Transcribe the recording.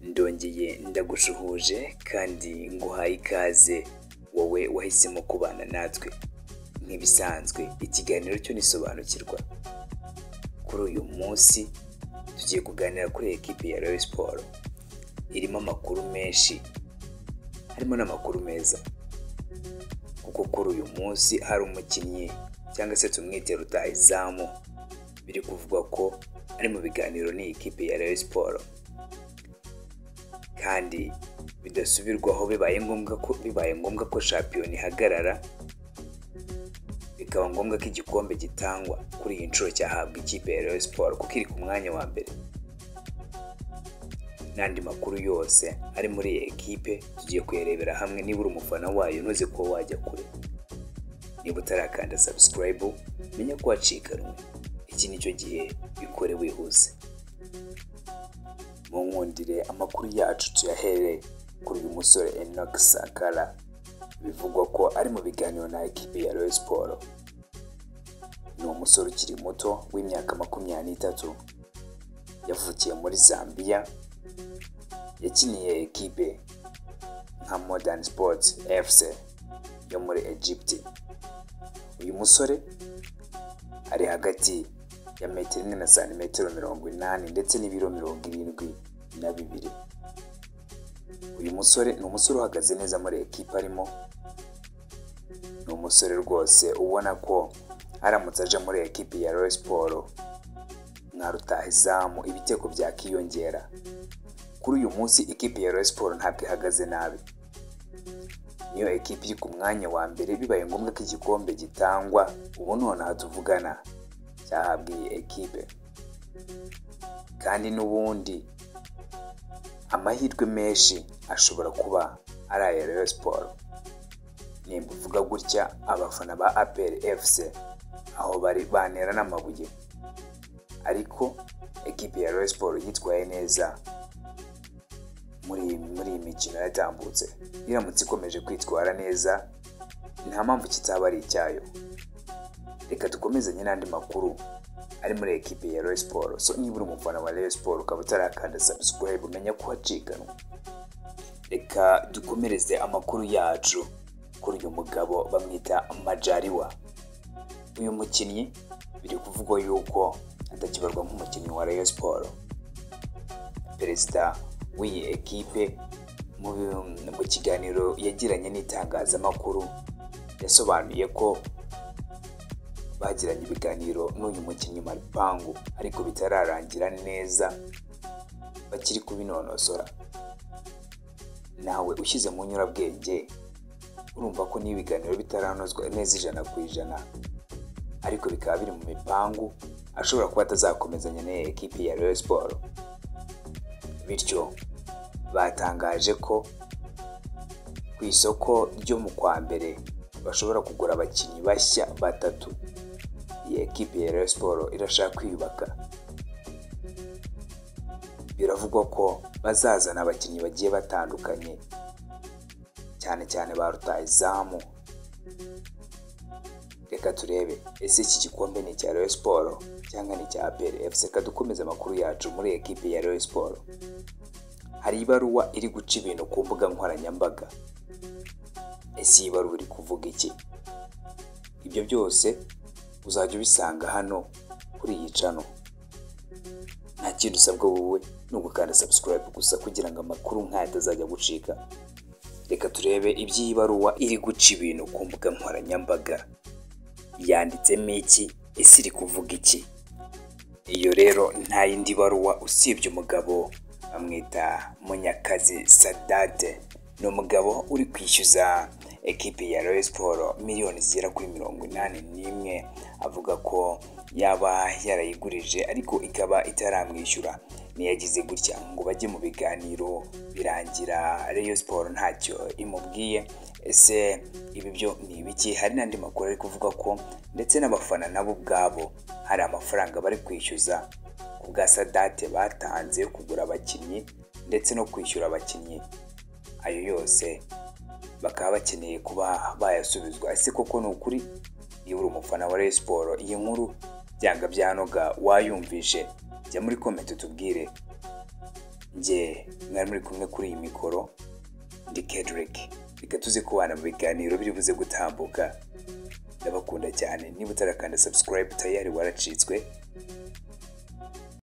Ndongeye ndagushuhuje kandi nguhaye ikaze wowe wahisemo kubana natwe. Nk'ibisanzwe ikiganiro cyo nisobanukirwa. Kuri uyu munsi tugiye kuganira kuri ekipe ya Rayon Sports. Irimo amakuru menshi, harimo n'amakuru meza, kuko kuri uyu munsi hari umukinnyi cyangwa se tumwite rutahizamu biri kuvuga ko ari mu biganiro n'iyi ekipe ya Rayon Sports, kandi bidasubirwaho bibaye ngombwa ko shampiyona ihagarara, bikaba ngombwa ko igikombe gitangwa kuri iyi nshuro cyahabwa ikipe ya Rayon Sports kuko iri ku mwanya wa mbere. N'andi makuru yose ari muri iyi ekipe tugiye kuyarebera hamwe. Niba uri umufana wayo ntuze kuba wajya kure. Niba utarakanda subscribe menya ko wacikanwe. Iki nicyo gihe bikore wihuse. Mu nkundire amakuru yacu tuyahere kuri uyu musore Enoch Sankara, bivugwa ko ari mu biganiro na ekipe ya Rayon Sports. Ni umusore ukiri muto w'imyaka 23, yavukiye muri Zambia, yakiniye ekipe nka Modern Sports FC yo muri Egypt. Uyu musore ari hagati ya metero 1 na santimetero 80 ndetse n'ibiro 72. Uyu musore ni umusore uhagaze neza muri ekipe arimo. Ni umusore rwose ubona ko aramutse aje muri ekipe ya Rayon Sports nka rutahizamu ibitego byakiyongera. Kuri uyu munsi ekipe ya Rayon Sports ntabwo ihagaze nabi. Niyo ekipe iri ku mwanya wa mbere, bibaye ngombwa ko igikombe gitangwa ubu nonaha tuvugana cyahabwa iyi ekipe. Kandi n'ubundi amahirwe menshi ashobora kuba ari aya Rayon Sports. Nimba uvuga gutya abafana ba APR FC aho bari banera n'amabuye, ariko ekipe ya Rayon Sports yitwaye neza muri iyi mikino yatambutse. Iramutse ikomeje kwitwara neza nta mpamvu kitaba ari icyayo. Reka dukomezanye n'andi makuru ari muri ekipe ya Rayon Sports. So niba uri umufana wa Rayon Sports ukaba utarakanda subscribe umenya ko wacikanwe. Reka dukomereze amakuru yacu kuri uyu mugabo bamwita Majaliwa. Uyu mukinnyi biri kuvugwa yuko atakibarwa nk'umukinnyi wa Rayon Sports. Perezida w'iyi ekipe mu kiganiro yagiranye n'itangazamakuru yasobanuye ko bagiranye ibiganiro n'uyu mukinnyi Maripangu ariko bitararangira neza, bakiri kubinonosora. Nawe ushyize mu nyurabwenge urumva ko n'ibiganiro bitaranozwa neza 100%, ariko bikaba biri mu mipangu ashobora kuba atazakomezanya n'iyi ekipe ya Rayon Sports. Bityo batangaje ko ku isoko ryo mu kwa mbere bashobora kugura abakinnyi bashya 3. Iyi ekipe ya Rayon Sports irashaka kwiyubaka. Biravugwa ko bazazana abakinnyi bagiye batandukanye, cyane cyane ba rutahizamu. Reka turebe ese iki gikombe ni cya Rayon Sports cyangwa ni cya APR FC. Reka dukomeze amakuru yacu muri ekipe ya Rayon Sports. Hari ibaruwa iri guca ibintu ku mbuga nkoranyambaga. Ese iyi baruwa iri kuvuga iki? Ibyo byose uzajya ubisanga hano kuri iyi channel. Nta kintu usabwa wowe ni ugukanda subscribe gusa kugira ngo amakuru nk'aya atazajya gucika. Reka turebe iby'iyi baruwa iri guca ibintu ku mbuga nkoranyambaga. Yanditsemo iki? Ese iri kuvuga iki? Iyo rero nta yindi baruwa usibye umugabo bamwita Munyakazi Sadate. Ni umugabo uri kwishyuza ekipe ya Rayon Sports miliyoni zigera kuri 81, avuga ko yaba yarayigurije ariko ikaba itaramwishyura. Niyagize gutya ngo bajye mu biganiro birangira Rayon Sports ntacyo imubwiye. Ese ibi byo ni ibiki? Hari n'andi makuru ari kuvuga ko ndetse n'abafana nabo ubwabo hari amafaranga bari kwishyuza ku bwa Sadate batanze kugura abakinnyi ndetse no kwishyura abakinnyi. Ayo yose bakaba bakeneye kuba bayasubizwa. Ese koko ni ukuri? Iyo uri umufana wa Rayon Sports iyi nkuru byanga byanoga wayumvishe, jya muri comment utubwire. Njye mwari muri kumwe kuri iyi mikoro ndi Kedrick, reka tuze kubana mu biganiro biri buze gutambuka. Ndabakunda cyane, niba utarakanda subscribe tayari waracitswe,